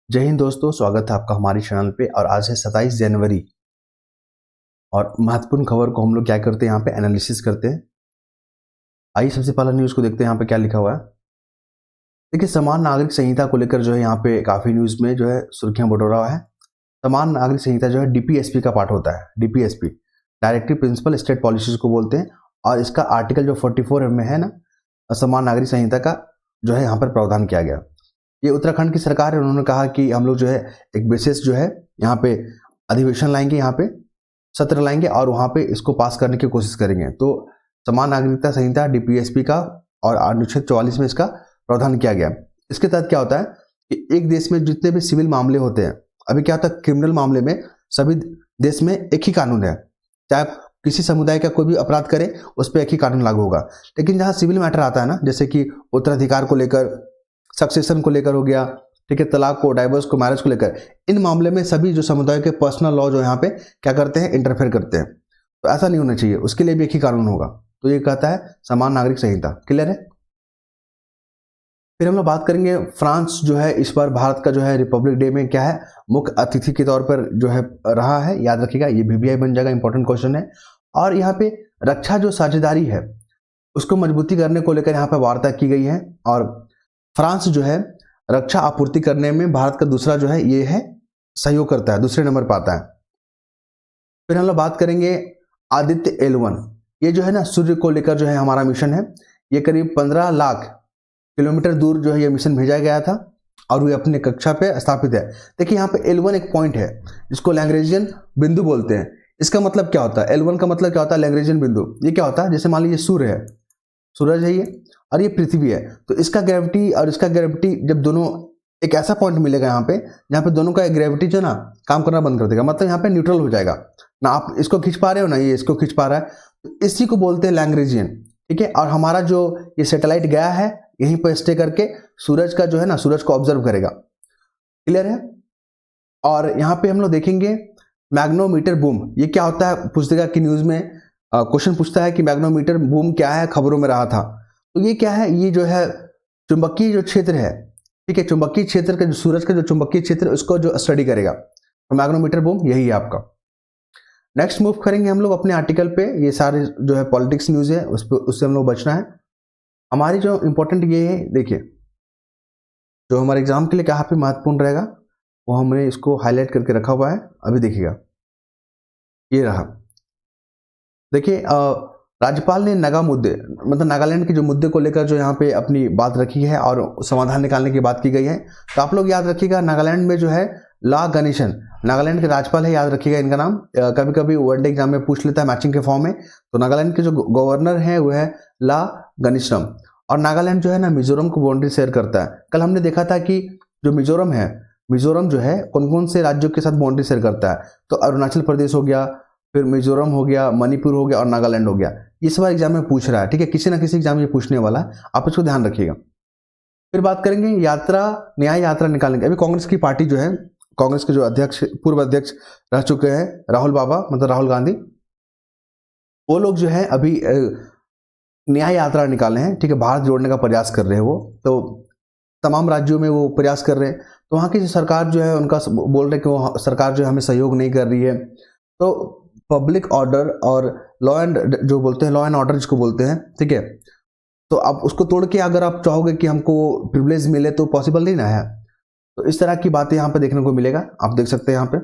जय हिंद दोस्तों, स्वागत है आपका हमारी चैनल पे। और आज है 27 जनवरी और महत्वपूर्ण खबर को हम लोग क्या करते हैं, यहाँ पे एनालिसिस करते हैं। आइए सबसे पहला न्यूज़ को देखते हैं, यहाँ पे क्या लिखा हुआ है। देखिए, समान नागरिक संहिता को लेकर जो है यहाँ पे काफ़ी न्यूज़ में जो है सुर्खियां बटोरा हुआ है। समान नागरिक संहिता जो है डीपीएसपी का पार्ट होता है। DPSP directive principle state policies को बोलते हैं। और इसका आर्टिकल जो 44 में है ना, समान नागरिक संहिता का जो है यहाँ पर प्रावधान किया गया। ये उत्तराखंड की सरकार है, उन्होंने कहा कि हम लोग जो है एक विशेष जो है यहाँ पे अधिवेशन लाएंगे, यहाँ पे सत्र लाएंगे और वहाँ पे इसको पास करने की कोशिश करेंगे। तो समान नागरिकता संहिता डीपीएसपी का और अनुच्छेद 44 में इसका प्रावधान किया गया। इसके तहत क्या होता है कि एक देश में जितने भी सिविल मामले होते हैं, अभी क्या होता है क्रिमिनल मामले में सभी देश में एक ही कानून है, चाहे किसी समुदाय का कोई भी अपराध करे उस पर एक ही कानून लागू होगा। लेकिन जहाँ सिविल मैटर आता है ना, जैसे कि उत्तराधिकार को लेकर, सक्सेशन को लेकर हो गया, ठीक है, तलाक को, डाइवोर्स को, मैरिज को लेकर, इन मामले में सभी जो समुदाय के पर्सनल लॉ जो यहाँ पे क्या करते हैं, इंटरफेयर करते हैं। तो ऐसा नहीं होना चाहिए, उसके लिए भी एक ही कानून होगा। तो ये कहता है समान नागरिक संहिता। क्लियर है। फिर हम लोग बात करेंगे, फ्रांस जो है इस बार भारत का जो है रिपब्लिक डे में क्या है, मुख्य अतिथि के तौर पर जो है रहा है। याद रखिएगा, ये वीवीआई बन जाएगा, इंपॉर्टेंट क्वेश्चन है। और यहाँ पे रक्षा जो साझेदारी है उसको मजबूती करने को लेकर यहाँ पे वार्ता की गई है। और फ्रांस जो है रक्षा आपूर्ति करने में भारत का दूसरा जो है ये है सहयोग करता है, दूसरे नंबर पर आता है। फिर हम लोग बात करेंगे आदित्य L1। ये जो है ना सूर्य को लेकर जो है हमारा मिशन है। ये करीब 15 लाख किलोमीटर दूर जो है ये मिशन भेजा गया था और वो अपने कक्षा पे स्थापित है। देखिए यहाँ पे L1 एक पॉइंट है जिसको लैग्रेंजियन बिंदु बोलते हैं। इसका मतलब क्या होता है, L1 का मतलब क्या होता है, लैग्रेंजियन बिंदु। ये क्या होता है, जैसे मान लीजिए सूर्य है, सूरज है ये, और ये पृथ्वी है। तो इसका ग्रेविटी और इसका ग्रेविटी जब दोनों एक ऐसा पॉइंट मिलेगा यहाँ पे जहाँ पे दोनों का ग्रेविटी जो ना काम करना बंद कर देगा, मतलब यहाँ पे न्यूट्रल हो जाएगा ना, आप इसको खींच पा रहे हो ना ये इसको खींच पा रहा है। तो इसी को बोलते हैं लैग्रेंजियन। ठीक है। और हमारा जो ये सैटेलाइट गया है यहीं पर स्टे करके सूरज का जो है ना, सूरज को ऑब्जर्व करेगा। क्लियर है। और यहाँ पे हम लोग देखेंगे मैग्नोमीटर बूम। ये क्या होता है पूछ देगा कि न्यूज में क्वेश्चन पूछता है कि मैग्नोमीटर बूम क्या है, खबरों में रहा था। तो ये क्या है, ये जो है चुंबकीय जो क्षेत्र है, ठीक है, चुंबकीय क्षेत्र का जो सूरज का जो चुंबकीय क्षेत्र उसको जो स्टडी करेगा। तो मैग्नोमीटर बूम यही है आपका। नेक्स्ट मूव करेंगे हम लोग अपने आर्टिकल पे। ये सारे जो है पॉलिटिक्स न्यूज है उससे हम लोग बचना है। हमारी जो इंपॉर्टेंट ये है, देखिए जो हमारे एग्जाम के लिए कहाँ पे महत्वपूर्ण रहेगा वो हमने इसको हाईलाइट करके रखा हुआ है। अभी देखिएगा, ये रहा। देखिए राज्यपाल ने नगा मुद्दे, मतलब नागालैंड के जो मुद्दे को लेकर जो यहाँ पे अपनी बात रखी है और समाधान निकालने की बात की गई है। तो आप लोग याद रखिएगा, नागालैंड में जो है ला गणेशन, नागालैंड के राज्यपाल है, याद रखिएगा इनका नाम। कभी कभी वनडे एग्जाम में पूछ लेता है मैचिंग के फॉर्म में। तो नागालैंड के जो गवर्नर है वो है ला गणेशम। और नागालैंड जो है ना मिजोरम को बाउंड्री शेयर करता है। कल हमने देखा था कि जो मिजोरम है, मिजोरम जो है कौन कौन से राज्यों के साथ बाउंड्री शेयर करता है। तो अरुणाचल प्रदेश हो गया, फिर मिजोरम हो गया, मणिपुर हो गया और नागालैंड हो गया। इस बार एग्जाम में पूछ रहा है, ठीक है, किसी ना किसी एग्जाम में पूछने वाला है, आप इसको ध्यान रखिएगा। फिर बात करेंगे यात्रा, न्याय यात्रा निकालेंगे। अभी कांग्रेस की पार्टी जो है, कांग्रेस के जो अध्यक्ष, पूर्व अध्यक्ष रह चुके हैं राहुल बाबा, मतलब राहुल गांधी, वो लोग जो है अभी न्याय यात्रा निकाले हैं। ठीक है, भारत जोड़ने का प्रयास कर रहे हैं वो। तो तमाम राज्यों में वो प्रयास कर रहे हैं। तो वहाँ की जो सरकार जो है उनका बोल रहे हैं कि वो सरकार जो है हमें सहयोग नहीं कर रही है। तो पब्लिक ऑर्डर और लॉ एंड जो बोलते हैं, लॉ एंड ऑर्डर जिसको बोलते हैं, ठीक है, तो आप उसको तोड़ के अगर आप चाहोगे कि हमको प्रिविलेज मिले तो पॉसिबल नहीं ना है। तो इस तरह की बातें यहाँ पे देखने को मिलेगा, आप देख सकते हैं यहाँ पे।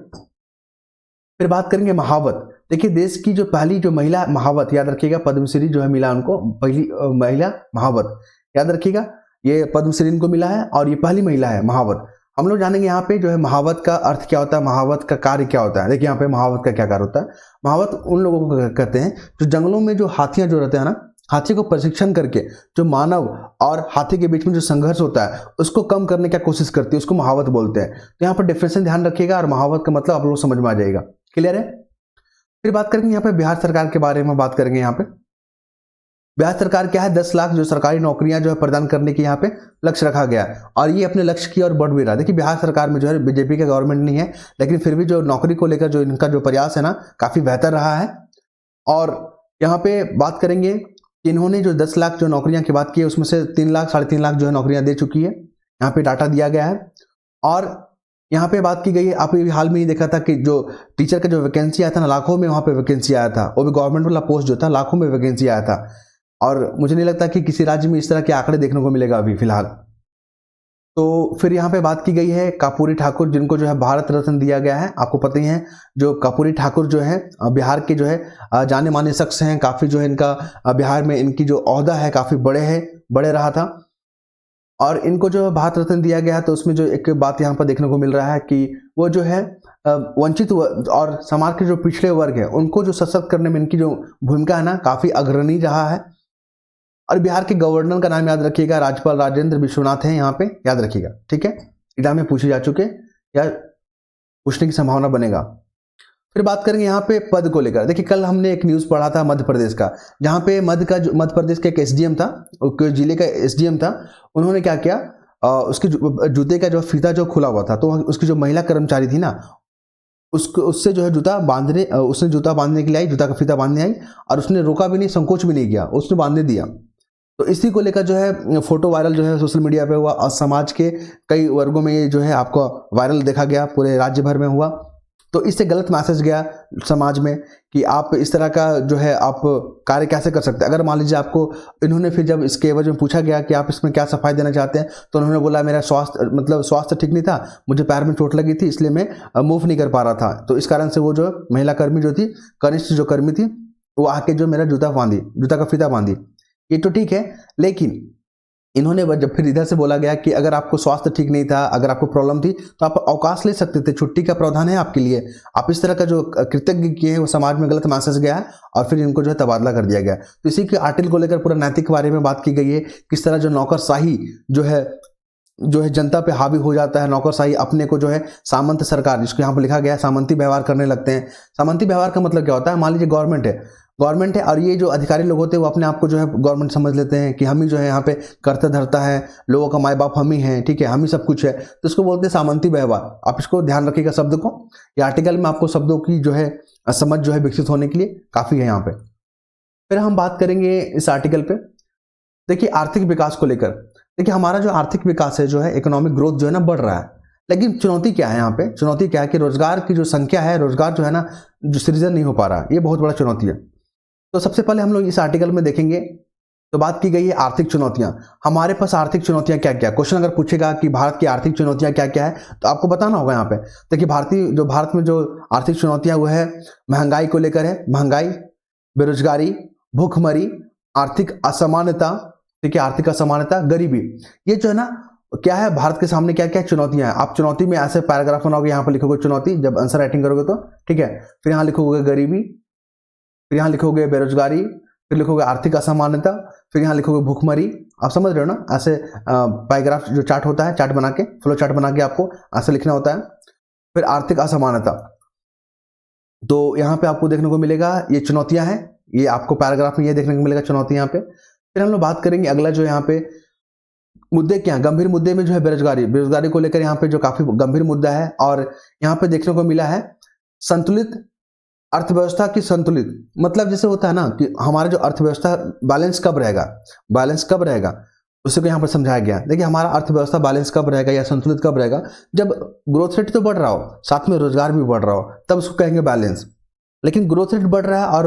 फिर बात करेंगे महावत। देखिए देश की जो पहली जो महिला महावत, याद रखिएगा, पद्मश्री जो है मिला उनको, पहली महिला महावत, याद रखिएगा, ये पद्मश्री इनको मिला है और ये पहली महिला है महावत। हम लोग जानेंगे यहाँ पे जो है महावत का अर्थ क्या होता है, महावत का कार्य क्या होता है। देखिए यहाँ पे महावत का क्या कार्य होता है। महावत उन लोगों को कहते हैं जो जंगलों में जो हाथियां जो रहते हैं ना, हाथी को प्रशिक्षण करके जो मानव और हाथी के बीच में जो संघर्ष होता है उसको कम करने की कोशिश करती है, उसको महावत बोलते हैं। तो यहाँ पर डिफरेंस ध्यान रखिएगा और महावत का मतलब आप लोग समझ में आ जाएगा। क्लियर है। फिर बात करेंगे यहाँ पे बिहार सरकार के बारे में बात करेंगे। यहाँ पे बिहार सरकार क्या है, 10 लाख जो सरकारी नौकरियां जो है प्रदान करने की यहाँ पे लक्ष्य रखा गया है और ये अपने लक्ष्य की ओर बढ़ भी रहा है। देखिए बिहार सरकार में जो है बीजेपी का गवर्नमेंट नहीं है, लेकिन फिर भी जो नौकरी को लेकर जो इनका जो प्रयास है ना काफी बेहतर रहा है। और यहाँ पे बात करेंगे कि इन्होंने जो 10 लाख जो नौकरियां की बात की है उसमें से 3 लाख, 3.5 लाख जो है नौकरियां दे चुकी है, यहाँ पे डाटा दिया गया है। और यहाँ पे बात की गई है, आप हाल में ही देखा था कि जो टीचर का जो वैकेंसी आया था ना, लाखों में वहाँ पे वैकेंसी आया था, वो भी गवर्नमेंट वाला पोस्ट जो था, लाखों में वैकेंसी आया था। और मुझे नहीं लगता कि किसी राज्य में इस तरह के आंकड़े देखने को मिलेगा अभी फिलहाल। तो फिर यहाँ पे बात की गई है कर्पूरी ठाकुर, जिनको जो है भारत रत्न दिया गया है। आपको पता ही है जो कर्पूरी ठाकुर जो है बिहार के जो है जाने माने शख्स हैं, काफ़ी जो है इनका बिहार में इनकी जो ओहदा है काफ़ी बड़े रहा था, और इनको जो भारत रत्न दिया गया है। तो उसमें जो एक बात यहाँ पर देखने को मिल रहा है कि वो जो है वंचित और समाज के जो पिछड़े वर्ग है उनको जो सशक्त करने में इनकी जो भूमिका है ना, काफ़ी अग्रणी रहा है। और बिहार के गवर्नर का नाम याद रखिएगा, राज्यपाल राजेंद्र विश्वनाथ है, यहाँ पे याद रखिएगा, ठीक है। एग्जाम में पूछे जा चुके या पूछने की संभावना बनेगा। फिर बात करेंगे यहाँ पे पद को लेकर। देखिए कल हमने एक न्यूज़ पढ़ा था मध्य प्रदेश का, जहाँ पे मध्य प्रदेश का एक एसडीएम था, जिले का एसडीएम था। उन्होंने क्या किया, उसके जूते का जो फीता जो खुला हुआ था, तो उसकी जो महिला कर्मचारी थी ना, उससे जो है उसने जूता बांधने के लिए आई, जूता का फीता बांधने आई, और उसने रोका भी नहीं, संकोच भी नहीं किया, उसने बांधने दिया। तो इसी को लेकर जो है फोटो वायरल जो है सोशल मीडिया पे हुआ, और समाज के कई वर्गों में ये जो है आपको वायरल देखा गया, पूरे राज्य भर में हुआ। तो इससे गलत मैसेज गया समाज में कि आप इस तरह का जो है आप कार्य कैसे कर सकते हैं। अगर मान लीजिए आपको इन्होंने, फिर जब इसके एवज में पूछा गया कि आप इसमें क्या सफाई देना चाहते हैं, तो उन्होंने बोला मेरा स्वास्थ्य ठीक नहीं था, मुझे पैर में चोट लगी थी, इसलिए मैं मूव नहीं कर पा रहा था। तो इस कारण से वो जो महिला कर्मी जो थी, कनिष्ठ जो कर्मी थी, वो आके जो मेरा जूता का फीता बांधी। ये तो ठीक है, लेकिन इन्होंने जब फिर इधर से बोला गया कि अगर आपको स्वास्थ्य ठीक नहीं था, अगर आपको प्रॉब्लम थी, तो आप अवकाश ले सकते थे, छुट्टी का प्रावधान है आपके लिए। आप इस तरह का जो कृतज्ञ किए हैं वो समाज में गलत मैसेज गया है, और फिर इनको जो है तबादला कर दिया गया। तो इसी के आर्टिकल को लेकर पूरा नैतिक बारे में बात की गई है, किस तरह जो नौकरशाही जो है जनता पे हावी हो जाता है। नौकरशाही अपने को जो है सामंत सरकार, जिसको यहाँ पर लिखा गया है, सामंती व्यवहार करने लगते हैं। सामंती व्यवहार का मतलब क्या होता है, मान लीजिए गवर्नमेंट है, और ये जो अधिकारी लोग होते हैं वो अपने आप को जो है गवर्नमेंट समझ लेते हैं कि हम ही जो है यहाँ पे करता धरता है, लोगों का माई बाप हम ही हैं, ठीक है, हम ही सब कुछ है। तो इसको बोलते हैं सामंती व्यवहार। आप इसको ध्यान रखिएगा शब्द को, ये आर्टिकल में आपको शब्दों की जो है समझ जो है विकसित होने के लिए काफ़ी है यहाँ पे। फिर हम बात करेंगे इस आर्टिकल पे, देखिए आर्थिक विकास को लेकर। देखिए हमारा जो आर्थिक विकास है, जो है इकोनॉमिक ग्रोथ जो है ना, बढ़ रहा है, लेकिन चुनौती क्या है यहाँ पे? चुनौती क्या है कि रोजगार की जो संख्या है, रोजगार जो है ना, जो सृजन नहीं हो पा रहा, ये बहुत बड़ा चुनौती है। तो सबसे पहले हम लोग इस आर्टिकल में देखेंगे, तो बात की गई है आर्थिक चुनौतियां। हमारे पास आर्थिक चुनौतियां क्या क्या, क्वेश्चन अगर पूछेगा कि भारत की आर्थिक चुनौतियां क्या क्या है, तो आपको बताना होगा यहाँ पे। देखिए भारत में जो आर्थिक चुनौतियां वो है महंगाई को लेकर है, महंगाई, बेरोजगारी, भूखमरी, आर्थिक असमानता, ठीक है, आर्थिक असमानता, गरीबी। ये जो है ना क्या है, भारत के सामने क्या क्या चुनौतियां हैं। आप चुनौती में ऐसे पैराग्राफ बनाओगे, यहाँ पर लिखोगे चुनौती, जब आंसर राइटिंग करोगे तो, ठीक है। फिर यहाँ लिखोगे गरीबी, फिर यहाँ लिखोगे बेरोजगारी, फिर लिखोगे आर्थिक असमानता, फिर यहाँ लिखोगे भूखमरी। आप समझ रहे हो ना, ऐसे पैराग्राफ जो चार्ट होता है, चार्ट बना के, फ्लो चार्ट बना के आपको ऐसे लिखना होता है। फिर आर्थिक असमानता, तो यहाँ पे आपको देखने को मिलेगा ये चुनौतियां हैं, ये आपको पैराग्राफ में ये देखने को मिलेगा चुनौती यहाँ पे। फिर हम लोग बात करेंगे अगला जो यहाँ पे मुद्दे क्या, गंभीर मुद्दे में जो है बेरोजगारी को लेकर यहाँ पे जो काफी गंभीर मुद्दा है। और यहाँ पे देखने को मिला है संतुलित अर्थव्यवस्था की, संतुलित मतलब जैसे होता है ना कि हमारा जो अर्थव्यवस्था बैलेंस कब रहेगा, उसी को यहाँ पर समझाया गया। देखिए हमारा अर्थव्यवस्था बैलेंस कब रहेगा या संतुलित कब रहेगा, जब ग्रोथ रेट तो बढ़ रहा हो, साथ में रोजगार भी बढ़ रहा हो, तब उसको कहेंगे बैलेंस। लेकिन ग्रोथ रेट बढ़ रहा है और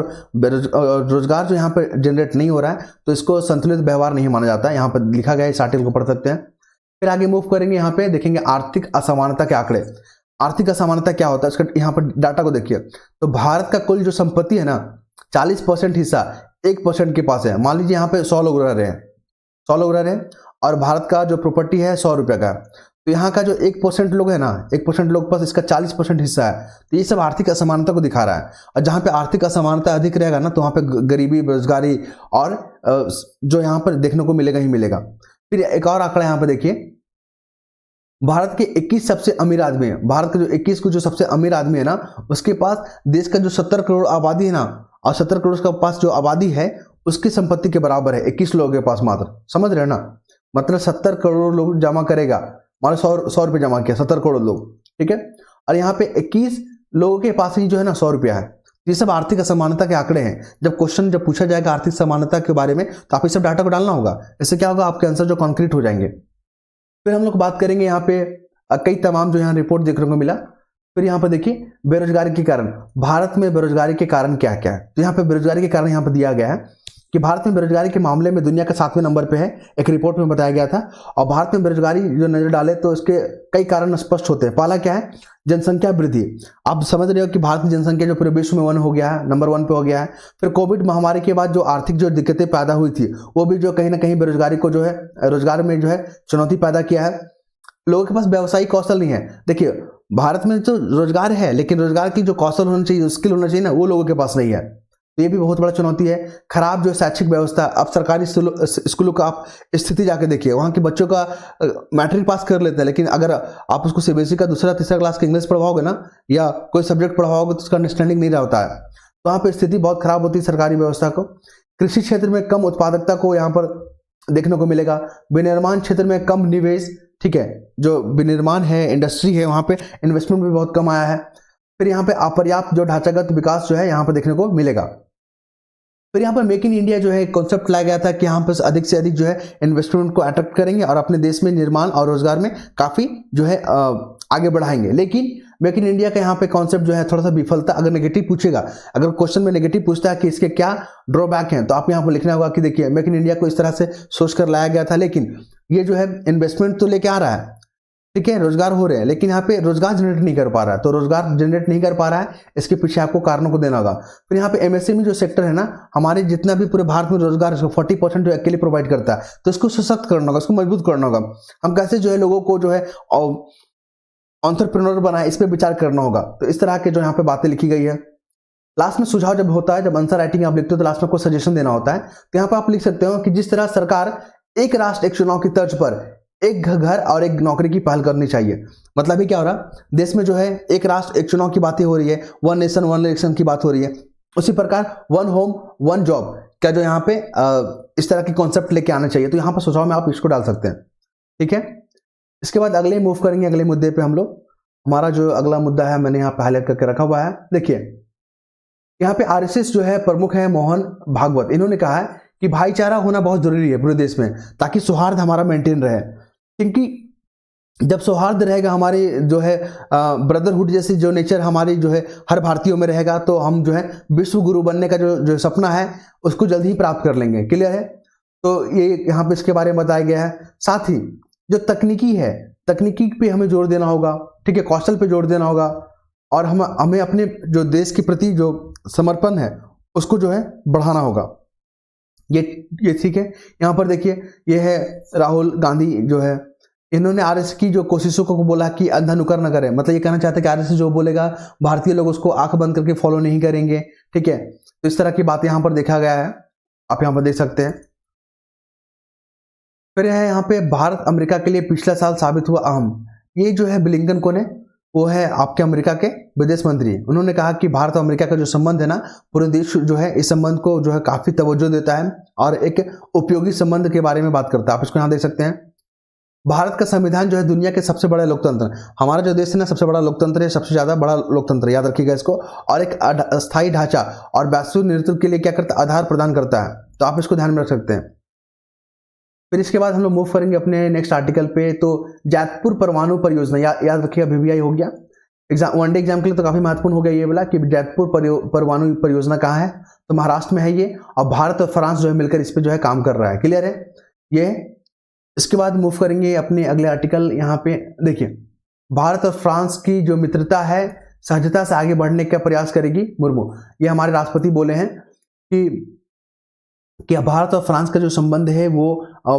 रोजगार जो यहाँ पर जनरेट नहीं हो रहा है, तो इसको संतुलित व्यवहार नहीं माना जाता है। यहाँ पर लिखा गया है, इस आर्टिकल को पढ़ सकते हैं। फिर आगे मूव करेंगे, यहाँ पे देखेंगे आर्थिक असमानता के आंकड़े। आर्थिक असमानता क्या होता है, इसका यहाँ पर डाटा को देखिए। तो भारत का कुल जो संपत्ति है ना, 40% हिस्सा 1% के पास है। मान लीजिए यहाँ पे 100 लोग रह रहे हैं, और भारत का जो प्रॉपर्टी है 100 रुपये का, तो यहाँ का जो 1% लोग है ना, 1% लोग पास इसका 40% हिस्सा है। तो ये सब आर्थिक असमानता को दिखा रहा है। और जहाँ पे आर्थिक असमानता अधिक रहेगा ना, तो वहाँ पे गरीबी, बेरोजगारी और जो यहाँ पर देखने को मिलेगा ही मिलेगा। फिर एक और आंकड़ा यहाँ पे देखिए, भारत के 21 सबसे अमीर आदमी है, भारत के जो 21 को जो सबसे अमीर आदमी है ना, उसके पास देश का जो 70 करोड़ आबादी है ना, और 70 करोड़ के पास जो आबादी है उसकी संपत्ति के बराबर है 21 लोगों के पास मात्र। समझ रहे हैं ना, मतलब 70 करोड़ लोग जमा करेगा, मान लो 100 रुपये जमा किया 70 करोड़ लोग, ठीक है, और यहाँ पे 21 लोगों के पास ही जो है ना 100 रुपया है। ये सब आर्थिक असमानता के आंकड़े हैं। जब क्वेश्चन जब पूछा जाएगा आर्थिक असमानता के बारे में, तो आप इस सब डाटा को डालना होगा। इससे क्या होगा, आपके आंसर जो कॉन्क्रीट हो जाएंगे। फिर हम लोग बात करेंगे यहाँ पे कई तमाम जो यहाँ रिपोर्ट देखने को मिला। फिर यहाँ पर देखिए बेरोजगारी के कारण, भारत में बेरोजगारी के कारण क्या क्या है। तो यहाँ पे बेरोजगारी के कारण यहाँ पर दिया गया है कि भारत में बेरोजगारी के मामले में दुनिया का 7वें नंबर पे है, एक रिपोर्ट में बताया गया था। और भारत में बेरोजगारी जो नजर डाले तो इसके कई कारण स्पष्ट होते हैं। पहला क्या है, जनसंख्या वृद्धि। आप समझ रहे हो कि भारत की जनसंख्या जो पूरे विश्व में 1 हो गया है, नंबर 1 पे हो गया है। फिर कोविड महामारी के बाद जो आर्थिक जो दिक्कतें पैदा हुई थी वो भी जो कहीं ना कहीं बेरोजगारी को जो है रोजगार में जो है चुनौती पैदा किया है। लोगों के पास व्यावसायिक कौशल नहीं है। देखिए भारत में तो रोजगार है लेकिन रोजगार की जो कौशल होना चाहिए, स्किल होना चाहिए ना, वो लोगों के पास नहीं है। तो ये भी बहुत बड़ा चुनौती है। खराब जो शैक्षिक व्यवस्था, अब सरकारी स्कूलों का आप स्थिति जाके देखिए, वहाँ के बच्चों का मैट्रिक पास कर लेते हैं, लेकिन अगर आप उसको सीबीएसई का दूसरा तीसरा क्लास का इंग्लिश पढ़वाओगे ना या कोई सब्जेक्ट पढ़वाओगे तो उसका अंडरस्टैंडिंग नहीं रहता है। तो वहाँ पर स्थिति बहुत खराब होती है सरकारी व्यवस्था को। कृषि क्षेत्र में कम उत्पादकता को यहाँ पर देखने को मिलेगा। विनिर्माण क्षेत्र में कम निवेश, ठीक है, जो विनिर्माण है, इंडस्ट्री है, वहाँ पे इन्वेस्टमेंट भी बहुत कम आया है। फिर यहाँ पे अपर्याप्त जो ढांचागत विकास जो है यहाँ पर देखने को मिलेगा। फिर यहाँ पर मेक इन इंडिया जो है कॉन्सेप्ट लाया गया था कि यहाँ पर अधिक से अधिक जो है इन्वेस्टमेंट को अट्रैक्ट करेंगे और अपने देश में निर्माण और रोजगार में काफी जो है आगे बढ़ाएंगे। लेकिन मेक इन इंडिया का यहाँ पे कॉन्सेप्ट जो है थोड़ा सा विफलता, अगर नेगेटिव पूछेगा, अगर क्वेश्चन में नेगेटिव पूछता है कि इसके क्या ड्रॉबैक हैं, तो आप यहाँ पर लिखना होगा कि देखिए मेक इन इंडिया को इस तरह से सोच कर लाया गया था, लेकिन ये जो है इन्वेस्टमेंट तो लेके आ रहा है, ठीक है, रोजगार हो रहे हैं, लेकिन यहाँ पे रोजगार जनरेट नहीं कर पा रहा है। तो रोजगार जनरेट नहीं कर पा रहा है, इसके पीछे आपको कारणों को देना होगा। फिर यहाँ पे एमएसएमई जो सेक्टर है ना, हमारे जितना भी पूरे भारत में रोजगार 40% जो अकेले प्रोवाइड करता है, तो इसको सशक्त करना होगा, इसको मजबूत करना होगा। हम कैसे जो है लोगों को जो है एंटरप्रेन्योर बनाए, इस पर विचार करना होगा। तो इस तरह के जो यहाँ पे बातें लिखी गई है। लास्ट में सुझाव जब होता है, जब आंसर राइटिंग आप लिखते हो तो लास्ट में आपको सजेशन देना होता है। तो यहाँ पे आप लिख सकते हो कि जिस तरह सरकार एक राष्ट्र एक चुनाव की तर्ज पर एक घर और एक नौकरी की पहल करनी चाहिए। मतलब ये क्या हो रहा, देश में जो है एक राष्ट्र एक चुनाव की बातें हो रही है, 1 नेशन 1 इलेक्शन की बात हो रही है। उसी प्रकार 1 होम 1 जॉब का जो यहाँ पे इस तरह के कॉन्सेप्ट लेके आना चाहिए। तो यहाँ पर सुझाव में आप इसको डाल सकते हैं, ठीक है। इसके बाद अगले मूव करेंगे अगले मुद्दे पे हम लोग। हमारा जो अगला मुद्दा है मैंने यहाँ पे हाईलाइट करके रखा हुआ है। देखिए यहाँ पे आरएसएस जो है प्रमुख है मोहन भागवत, इन्होंने कहा है कि भाईचारा होना बहुत जरूरी है पूरे देश में, ताकि सौहार्द हमारा मेंटेन रहे। क्योंकि जब सौहार्द रहेगा, हमारी जो है ब्रदरहुड जैसी जो नेचर हमारी जो है हर भारतीयों में रहेगा, तो हम जो है विश्व गुरु बनने का जो सपना है उसको जल्द ही प्राप्त कर लेंगे। क्लियर है। तो ये यहाँ पे इसके बारे में बताया गया है। साथ ही जो तकनीकी है, तकनीकी पे हमें जोर देना होगा, ठीक है, कौशल पे जोर देना होगा, और हमें अपने जो देश के प्रति जो समर्पण है उसको जो है बढ़ाना होगा। ये ठीक है। यहाँ पर देखिए ये है राहुल गांधी जो है, इन्होंने आरएसएस की जो कोशिशों को बोला कि अंधा नुकर न करें। मतलब ये कहना चाहते हैं कि आरएसएस जो बोलेगा भारतीय लोग उसको आंख बंद करके फॉलो नहीं करेंगे, ठीक है। तो इस तरह की बातें यहाँ पर देखा गया है, आप यहाँ पर देख सकते हैं। फिर है यहाँ पे भारत अमेरिका के लिए पिछला साल साबित हुआ अहम। ये जो है ब्लिंकन कौन है, वो है आपके अमेरिका के विदेश मंत्री। उन्होंने कहा कि भारत और अमेरिका का जो संबंध है ना, पूरे देश जो है इस संबंध को जो है काफी तवज्जो देता है और एक उपयोगी संबंध के बारे में बात करता है। आप इसको यहाँ देख सकते हैं। भारत का संविधान जो है दुनिया के सबसे बड़ा लोकतंत्र, हमारा जो देश है ना सबसे बड़ा लोकतंत्र है, सबसे ज्यादा बड़ा लोकतंत्र, याद रखिएगा इसको। और एक अस्थायी ढांचा और वैश्विक नेतृत्व के लिए क्या करता है, आधार प्रदान करता है। तो आप इसको ध्यान में रख सकते हैं। फिर इसके बाद हम लोग मूव करेंगे अपने नेक्स्ट आर्टिकल पे। तो जैतपुर परमाणु परियोजना, याद रखिएगा VVI हो गया। एग्जाम वनडे एग्जाम के लिए तो काफी महत्वपूर्ण हो गया ये वाला कि जैतपुर परमाणु परियोजना कहाँ है, तो महाराष्ट्र में है ये। और भारत और फ्रांस जो है मिलकर इस पे जो है काम कर रहा है। क्लियर है ये। इसके बाद मूव करेंगे अपने अगले आर्टिकल। यहाँ पे देखिए भारत और फ्रांस की जो मित्रता है सहजता से आगे बढ़ने का प्रयास करेगी मुर्मू। ये हमारे राष्ट्रपति बोले हैं कि भारत और फ्रांस का जो संबंध है वो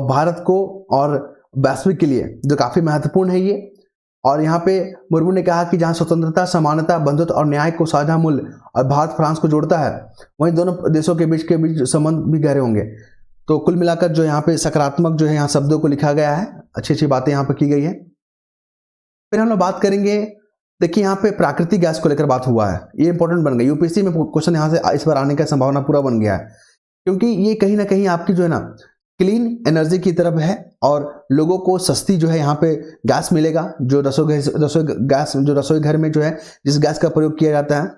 भारत को और वैश्विक के लिए जो काफी महत्वपूर्ण है ये। और यहाँ पे मुर्मू ने कहा कि जहाँ स्वतंत्रता, समानता, बंधुत्व और न्याय को साझा मूल्य और भारत फ्रांस को जोड़ता है, वहीं दोनों देशों के बीच संबंध भी गहरे होंगे। तो कुल मिलाकर जो यहाँ पे सकारात्मक जो है यहाँ शब्दों को लिखा गया है, अच्छी अच्छी बातें यहाँ पे की गई है। फिर हम लोग बात करेंगे, देखिए यहाँ पे प्राकृतिक गैस को लेकर बात हुआ है, ये इंपॉर्टेंट बन गया। यूपीएससी में क्वेश्चन यहाँ से इस बार आने का संभावना पूरा बन गया है, क्योंकि ये कहीं ना कहीं आपकी जो है ना क्लीन एनर्जी की तरफ है और लोगों को सस्ती जो है यहाँ पे गैस मिलेगा, जो रसोई घर में जो है जिस गैस का प्रयोग किया जाता है,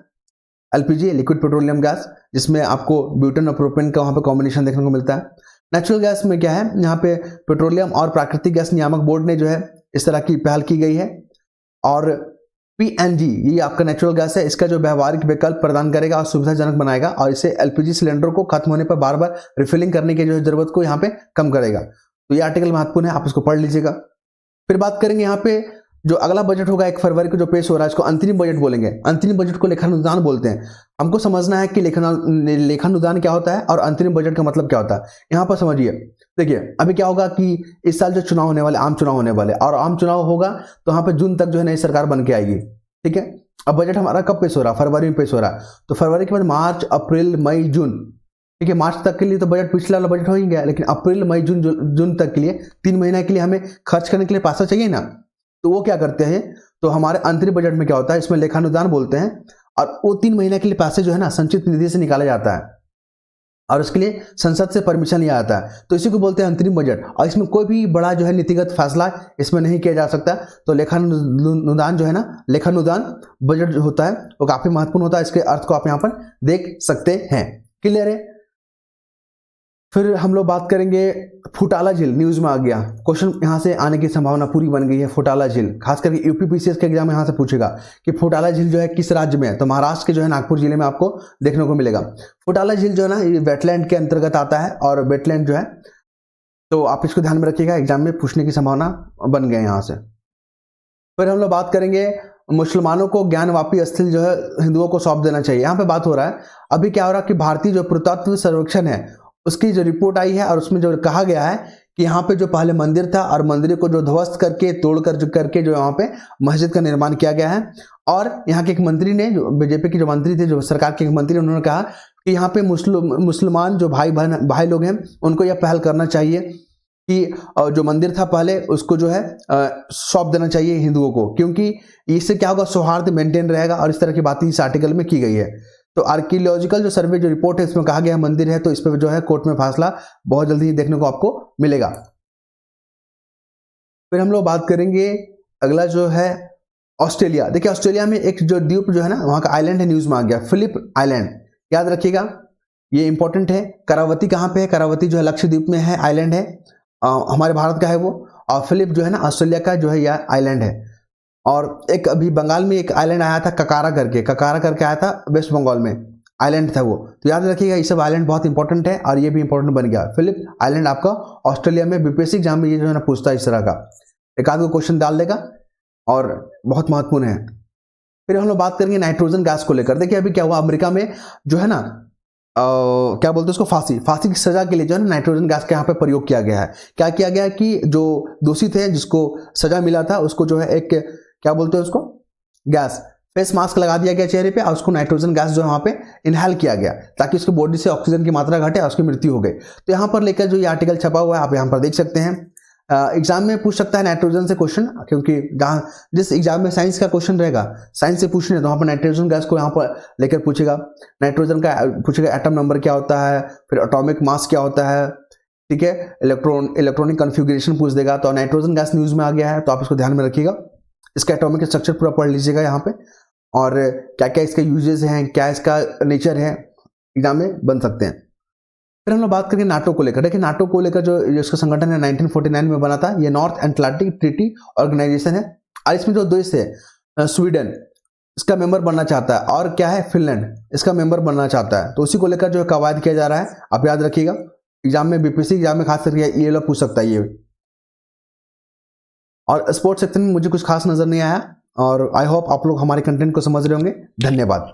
LPG लिक्विड पेट्रोलियम गैस, जिसमें आपको ब्यूटेन और प्रोपेन का वहाँ पे कॉम्बिनेशन देखने को मिलता है। नेचुरल गैस में क्या है, यहाँ पे पेट्रोलियम और प्राकृतिक गैस नियामक बोर्ड ने जो है इस तरह की पहल की गई है। और PNG ये आपका नेचुरल गैस है, इसका जो व्यवहारिक विकल्प प्रदान करेगा और सुविधाजनक बनाएगा, और इसे LPG सिलेंडर को खत्म होने पर बार बार रिफिलिंग करने की जो जरूरत को यहाँ पे कम करेगा। तो ये आर्टिकल महत्वपूर्ण है, आप इसको पढ़ लीजिएगा। फिर बात करेंगे यहाँ पे जो अगला बजट होगा 1 फरवरी को जो पेश हो रहा है, इसको अंतरिम बजट बोलेंगे। अंतरिम बजट को लेखानुदान बोलते हैं। हमको समझना है कि लेखानुदान क्या होता है और अंतरिम बजट का मतलब क्या होता है। यहाँ पर समझिए, देखिए अभी क्या होगा कि इस साल जो चुनाव होने वाले, आम चुनाव होने वाले, और आम चुनाव होगा तो यहाँ पे जून तक जो है नई सरकार बन के आएगी, ठीक है। अब बजट हमारा कब पेश हो रहा है? फरवरी में पेश हो रहा है। तो फरवरी के बाद मार्च, अप्रैल, मई, जून, ठीक है। मार्च तक के लिए तो बजट पिछला वाला बजट हो ही गया, लेकिन अप्रैल, मई, जून तक के लिए 3 महीने के लिए हमें खर्च करने के लिए पैसा चाहिए ना। तो वो क्या करते हैं, तो हमारे अंतरिम बजट में क्या होता है, इसमें लेखानुदान बोलते हैं, और वो 3 महीने के लिए पैसे जो है ना संचित निधि से निकाला जाता है, और उसके लिए संसद से परमिशन लिया जाता है। तो इसी को बोलते हैं अंतरिम बजट। और इसमें कोई भी बड़ा जो है नीतिगत फैसला इसमें नहीं किया जा सकता। तो लेखानुदान जो है ना, लेखानुदान बजट जो होता है वो काफी महत्वपूर्ण होता है। इसके अर्थ को आप यहाँ पर देख सकते हैं। क्लियर है। फिर हम लोग बात करेंगे फुटाला झील, न्यूज में आ गया, क्वेश्चन यहाँ से आने की संभावना पूरी बन गई है। फुटाला झील खास करके UPPCS के एग्जाम यहाँ से पूछेगा कि फुटाला झील जो है किस राज्य में है, तो महाराष्ट्र के जो है नागपुर जिले में आपको देखने को मिलेगा। फुटाला झील जो है ना, ये वेटलैंड के अंतर्गत आता है, और वेटलैंड जो है, तो आप इसको ध्यान में रखिएगा, एग्जाम में पूछने की संभावना बन गए यहाँ से। फिर हम लोग बात करेंगे मुसलमानों को ज्ञानवापी स्थल जो है हिंदुओं को सौंप देना चाहिए। यहाँ पे बात हो रहा है, अभी क्या हो रहा है कि भारतीय जो पुरातत्व सर्वेक्षण है उसकी जो रिपोर्ट आई है, और उसमें जो कहा गया है कि यहाँ पे जो पहले मंदिर था, और मंदिर को जो ध्वस्त करके करके जो यहाँ पे मस्जिद का निर्माण किया गया है। और यहाँ के एक मंत्री ने, जो BJP के जो मंत्री थे, जो सरकार के एक मंत्री, उन्होंने कहा कि यहाँ पे मुसलमान जो भाई लोग हैं उनको यह पहल करना चाहिए कि जो मंदिर था पहले उसको जो है सौंप देना चाहिए हिंदुओं को, क्योंकि इससे क्या होगा, सौहार्द मेंटेन रहेगा। और इस तरह की बातें इस आर्टिकल में की गई है। तो आर्कियोलॉजिकल जो सर्वे जो रिपोर्ट है इसमें कहा गया मंदिर है, तो इस पर जो है कोर्ट में फैसला बहुत जल्दी ही देखने को आपको मिलेगा। फिर हम लोग बात करेंगे अगला जो है ऑस्ट्रेलिया। देखिए ऑस्ट्रेलिया में एक जो द्वीप जो है ना, वहां का आइलैंड है, न्यूज में आ गया, फिलिप आइलैंड, याद रखिएगा, ये इंपॉर्टेंट है। करावती कहाँ पे है? करावती जो है लक्षद्वीप में है, आइलैंड है, हमारे भारत का है वो। और फिलिप जो है ना ऑस्ट्रेलिया का जो है यह आइलैंड है। और एक अभी बंगाल में एक आइलैंड आया था ककारा करके आया था, वेस्ट बंगाल में आइलैंड था वो। तो याद रखिएगा ये सब आइलैंड बहुत इंपॉर्टेंट है, और ये भी इंपॉर्टेंट बन गया। फिलिप आइलैंड आपका ऑस्ट्रेलिया में BPSC एग्जाम में ये जो है ना पूछता है, इस तरह का एक आध क्वेश्चन डाल देगा, और बहुत महत्वपूर्ण है। फिर हम लोग बात करेंगे नाइट्रोजन गैस को लेकर। देखिए अभी क्या हुआ, अमेरिका में जो है ना क्या बोलते हैं उसको, फांसी की सजा के लिए जो है ना नाइट्रोजन गैस का यहाँ पे प्रयोग किया गया है। क्या किया गया कि जो दोषी थे, जिसको सजा मिला था, उसको जो है एक क्या बोलते हैं उसको, गैस, फेस मास्क लगा दिया गया चेहरे पे, और उसको नाइट्रोजन गैस जो है वहाँ पे इनहेल किया गया, ताकि उसकी बॉडी से ऑक्सीजन की मात्रा घटे और उसकी मृत्यु हो गई। तो यहाँ पर लेकर जो ये आर्टिकल छपा हुआ है आप यहाँ पर देख सकते हैं। एग्जाम में पूछ सकता है नाइट्रोजन से क्वेश्चन, क्योंकि जहाँ जिस एग्जाम में साइंस का क्वेश्चन रहेगा, साइंस से पूछने तो वहाँ पर नाइट्रोजन गैस को यहाँ पर लेकर पूछेगा। नाइट्रोजन का पूछेगा एटम नंबर क्या होता है, फिर एटॉमिक मास क्या होता है, ठीक है, इलेक्ट्रॉनिक कन्फिगरेशन पूछ देगा। तो नाइट्रोजन गैस न्यूज में आ गया है, तो आप इसको ध्यान में रखिएगा। इसका एटॉमिक स्ट्रक्चर पूरा पढ़ लीजिएगा यहाँ पे, और क्या क्या इसका यूजेस हैं, क्या इसका नेचर है, एग्जाम में बन सकते हैं। फिर हम लोग बात करेंगे नाटो को लेकर। देखिए नाटो को लेकर जो इसका संगठन है 1949 में बना था, ये नॉर्थ एटलांटिक ट्रीटी ऑर्गेनाइजेशन है। और इसमें जो देश है स्वीडन इसका मेंबर बनना चाहता है, और क्या है फिनलैंड इसका मेंबर बनना चाहता है। तो उसी को लेकर जो कवायद किया जा रहा है, आप याद रखिएगा, एग्जाम में BPSC एग्जाम में खास करके ये लोग पूछ सकता है ये। और स्पोर्ट्स सेक्शन में मुझे कुछ खास नजर नहीं आया, और आई होप आप लोग हमारे कंटेंट को समझ रहे होंगे। धन्यवाद।